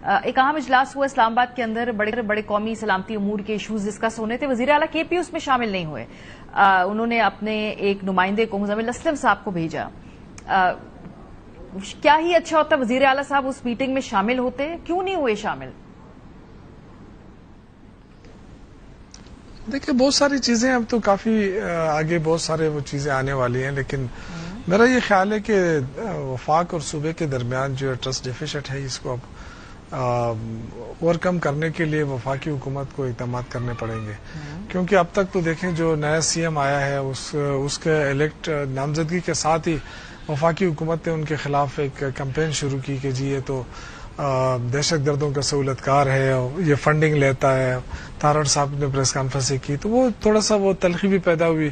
ایک اہم اجلاس ہوا اسلام آباد کے اندر، بڑے بڑے قومی سلامتی امور کے ایشوز ڈسکس ہونے تھے. وزیر اعلیٰ کے پی اس میں شامل نہیں ہوئے. انہوں نے اپنے ایک نمائندے کو مزمل اسلم صاحب کو بھیجا. کیا ہی اچھا ہوتا وزیر اعلیٰ صاحب اس میٹنگ میں شامل ہوتے، کیوں نہیں ہوئے شامل؟ دیکھیں بہت ساری چیزیں اب تو کافی آگے بہت سارے وہ چیزیں آنے والی ہیں، لیکن میرا یہ خیال ہے کہ وفاق اور صوبے کے درمیان جو ٹرسٹ ڈیفیسٹ ہے اس کو اب اوور کم کرنے کے لیے وفاقی حکومت کو اقدامات کرنے پڑیں گے. کیونکہ اب تک تو دیکھیں جو نیا سی ایم آیا ہے اس کے الیکٹ نامزدگی کے ساتھ ہی وفاقی حکومت نے ان کے خلاف ایک کمپین شروع کی کہ جی یہ تو دہشت گردوں کا سہولت کار ہے، یہ فنڈنگ لیتا ہے. تارڑ صاحب نے پریس کانفرنس کی تو وہ تھوڑا سا وہ تلخی بھی پیدا ہوئی.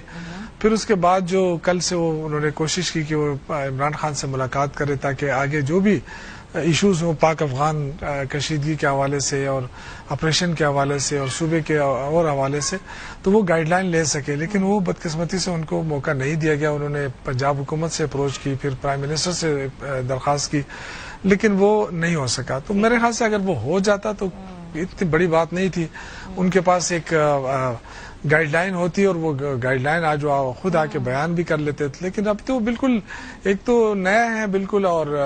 پھر اس کے بعد جو کل سے انہوں نے کوشش کی کہ وہ عمران خان سے ملاقات کرے تاکہ آگے جو بھی ایشوز ہوں پاک افغان کشیدگی کے حوالے سے اور آپریشن کے حوالے سے اور صوبے کے اور حوالے سے تو وہ گائیڈ لائن لے سکے. لیکن وہ بدقسمتی سے ان کو موقع نہیں دیا گیا. انہوں نے پنجاب حکومت سے اپروچ کی، پھر پرائم منسٹر سے درخواست کی، لیکن وہ نہیں ہو سکا. تو میرے خیال سے اگر وہ ہو جاتا تو اتنی بڑی بات نہیں تھی. ان کے پاس ایک گائیڈ لائن ہوتی اور وہ گائیڈ لائن آج وہ خود آ کے بیان بھی کر لیتے تھے. لیکن اب تو بالکل ایک تو نیا ہے بالکل، اور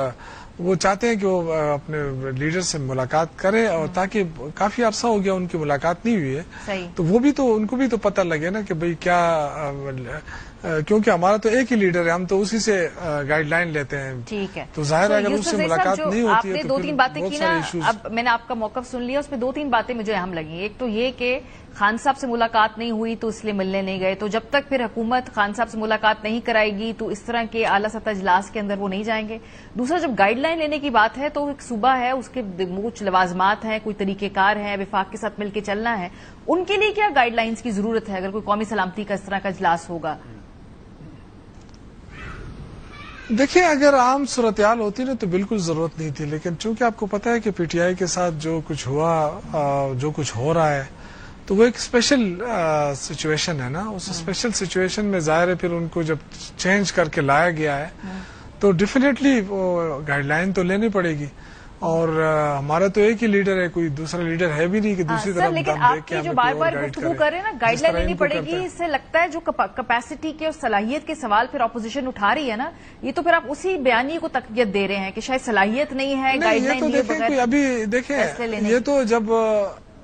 وہ چاہتے ہیں کہ وہ اپنے لیڈر سے ملاقات کرے، اور تاکہ کافی عرصہ ہو گیا ان کی ملاقات نہیں ہوئی ہے تو وہ بھی تو ان کو بھی تو پتہ لگے نا کہ بھئی کیا، کیونکہ ہمارا تو ایک ہی لیڈر ہے، ہم تو اسی سے گائیڈ لائن لیتے ہیں. ٹھیک ہے، تو ظاہر ہے اگر اس سے ملاقات نہیں ہوتی ہے آپ نے دو تین باتیں کی نا. اب میں نے آپ کا موقف سن لیا، اس میں دو تین باتیں مجھے اہم لگی. ایک تو یہ کہ خان صاحب سے ملاقات نہیں ہوئی تو اس لیے ملنے نہیں گئے. تو جب تک پھر حکومت خان صاحب سے ملاقات نہیں کرائے گی تو اس طرح کے اعلیٰ سطح اجلاس کے اندر وہ نہیں جائیں گے. دوسرا، جب گائیڈ لائن لینے کی بات ہے تو ایک صوبہ ہے، اس کے کچھ لوازمات ہیں، کوئی طریقہ کار ہے، وفاق کے ساتھ مل کے چلنا ہے. ان کے لیے کیا گائیڈ لائنز کی ضرورت ہے اگر کوئی قومی سلامتی کا اس طرح کا اجلاس ہوگا؟ دیکھیں اگر عام صورتحال ہوتی نا تو بالکل ضرورت نہیں تھی. لیکن چونکہ آپ کو پتا ہے کہ پی ٹی آئی کے ساتھ جو کچھ ہوا، جو کچھ ہو رہا ہے، تو وہ ایک اسپیشل سچویشن ہے نا. اس اسپیشل سچویشن میں ظاہر ہے پھر ان کو جب چینج کر کے لایا گیا ہے تو ڈیفینیٹلی وہ گائیڈ لائن تو لینی پڑے گی. اور ہمارا تو ایک ہی لیڈر ہے، کوئی دوسرا لیڈر ہے بھی نہیں کہ دوسری طرف لیکن آپ کی جو بار بار گفتگو کر رہے ہیں نا گائیڈ لائن لینی پڑے گی، اس سے لگتا ہے جو کیپیسٹی کے اور صلاحیت کے سوال پھر اپوزیشن اٹھا رہی ہے نا، یہ تو پھر آپ اسی بیانیے کو تقویت دے رہے ہیں کہ شاید صلاحیت نہیں ہے گائیڈ لائن لیے بغیر. ابھی دیکھیں یہ تو جب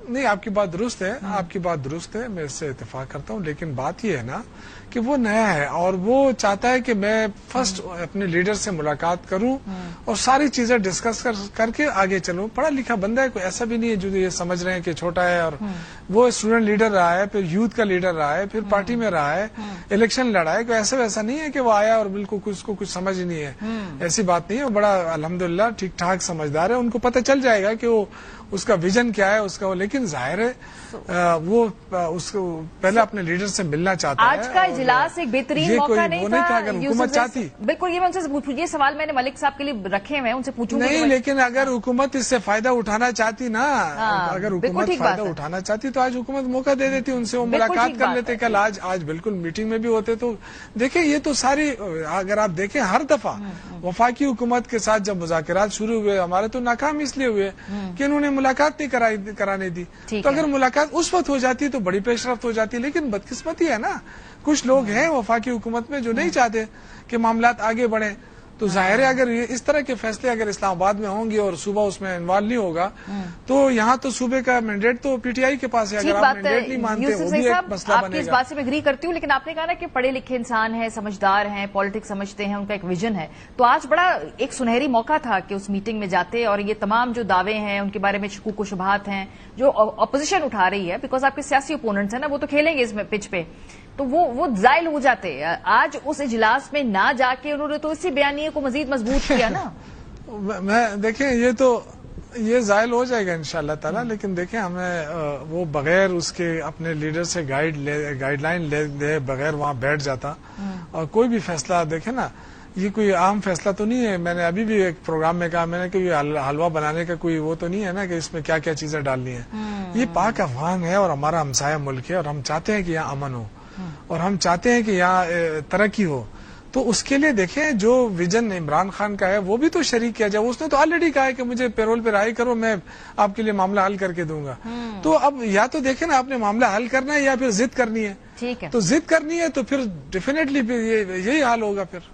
نہیں، آپ کی بات درست ہے، آپ کی بات درست ہے، میں اس سے اتفاق کرتا ہوں. لیکن بات یہ ہے نا کہ وہ نیا ہے اور وہ چاہتا ہے کہ میں فرسٹ اپنے لیڈر سے ملاقات کروں اور ساری چیزیں ڈسکس کر کے آگے چلوں. پڑھا لکھا بندہ ہے، کوئی ایسا بھی نہیں ہے جو یہ سمجھ رہے ہیں کہ چھوٹا ہے. اور وہ اسٹوڈنٹ لیڈر رہا ہے، پھر یوتھ کا لیڈر رہا ہے، پھر پارٹی میں رہا ہے، الیکشن لڑا ہے. کوئی ایسا ویسا نہیں ہے کہ وہ آیا اور بالکل اس کو کچھ سمجھ نہیں ہے. ایسی بات نہیں ہے. وہ بڑا الحمدللہ ٹھیک ٹھاک سمجھدار ہے. ان کو پتہ چل جائے گا کہ وہ اس کا ویژن کیا ہے اس کا. لیکن ظاہر ہے وہ اس کو پہلے اپنے لیڈر سے ملنا چاہتا ہے. آج کا اجلاس ایک بہترین موقع نہیں تھا اگر حکومت چاہتی. بالکل، یہ میں ان سے پوچھوں، یہ سوال میں نے ملک صاحب کے لیے رکھے ہوئے ہیں، ان سے پوچھوں نہیں. لیکن اگر حکومت اس سے فائدہ اٹھانا چاہتی نا، اگر حکومت فائدہ اٹھانا چاہتی تو آج حکومت موقع دے دیتی، ان سے وہ ملاقات کر لیتے. کل آج بالکل میٹنگ میں بھی ہوتے. تو دیکھیں یہ تو ساری، اگر آپ دیکھیں ہر دفعہ وفاقی حکومت کے ساتھ جب مذاکرات شروع ہوئے ہمارے تو ناکام اس لیے ہوئے کہ انہوں نے ملاقات نہیں کرانے دی. تو اگر ملاقات اس وقت ہو جاتی تو بڑی پیش رفت ہو جاتی. لیکن بدقسمتی ہے نا، کچھ لوگ ہیں وفاقی حکومت میں جو نہیں چاہتے کہ معاملات آگے بڑھیں. تو ظاہر ہے اگر اس طرح کے فیصلے اگر اسلام آباد میں ہوں گے اور صوبہ اس میں انوالو نہیں ہوگا تو یہاں تو صوبے کا مینڈیٹ تو پی ٹی آئی کے پاس ہے. اگر آپ مینڈیٹ نہیں مانتے وہ بھی ایک مسئلہ بنے گا. آپ کی اس بات سے میں اگری کرتی ہوں، لیکن آپ نے کہا نا کہ پڑھے لکھے انسان ہیں، سمجھدار ہیں، پالیٹکس سمجھتے ہیں، ان کا ایک ویژن ہے. تو آج بڑا ایک سنہری موقع تھا کہ اس میٹنگ میں جاتے اور یہ تمام جو دعوے ہیں ان کے بارے میں شکوک و شبہات ہیں جو اپوزیشن اٹھا رہی ہے، بیکاز آپ کے سیاسی اپوننٹس ہیں نا، وہ تو کھیلیں گے اس میں پچ پہ، تو وہ زائل ہو جاتے. آج اس اجلاس میں نہ جا کے انہوں نے تو اسی بیانیے کو مزید مضبوط کیا نا. میں دیکھیں یہ زائل ہو جائے گا انشاءاللہ تعالی. لیکن دیکھیں ہمیں وہ بغیر اس کے اپنے لیڈر سے گائیڈ لائن لے بغیر وہاں بیٹھ جاتا اور کوئی بھی فیصلہ دیکھیں نا، یہ کوئی عام فیصلہ تو نہیں ہے. میں نے ابھی بھی ایک پروگرام میں کہا، میں نے کہ یہ حلوہ بنانے کا کوئی وہ تو نہیں ہے نا کہ اس میں کیا کیا چیزیں ڈالنی ہیں. یہ پاک افغان ہے اور ہمارا ہمسایہ ملک ہے اور ہم چاہتے ہیں کہ یہاں امن ہو اور ہم چاہتے ہیں کہ یہاں ترقی ہو. تو اس کے لیے دیکھیں جو ویژن عمران خان کا ہے وہ بھی تو شریک کیا جائے. اس نے تو آلریڈی کہا ہے کہ مجھے پیرول پہ رہائی کرو, میں آپ کے لیے معاملہ حل کر کے دوں گا. تو اب یا تو دیکھیں نا آپ نے معاملہ حل کرنا ہے یا پھر ضد کرنی ہے. ٹھیک ہے, تو ضد کرنی ہے تو پھر ڈیفینیٹلی یہی حال ہوگا پھر.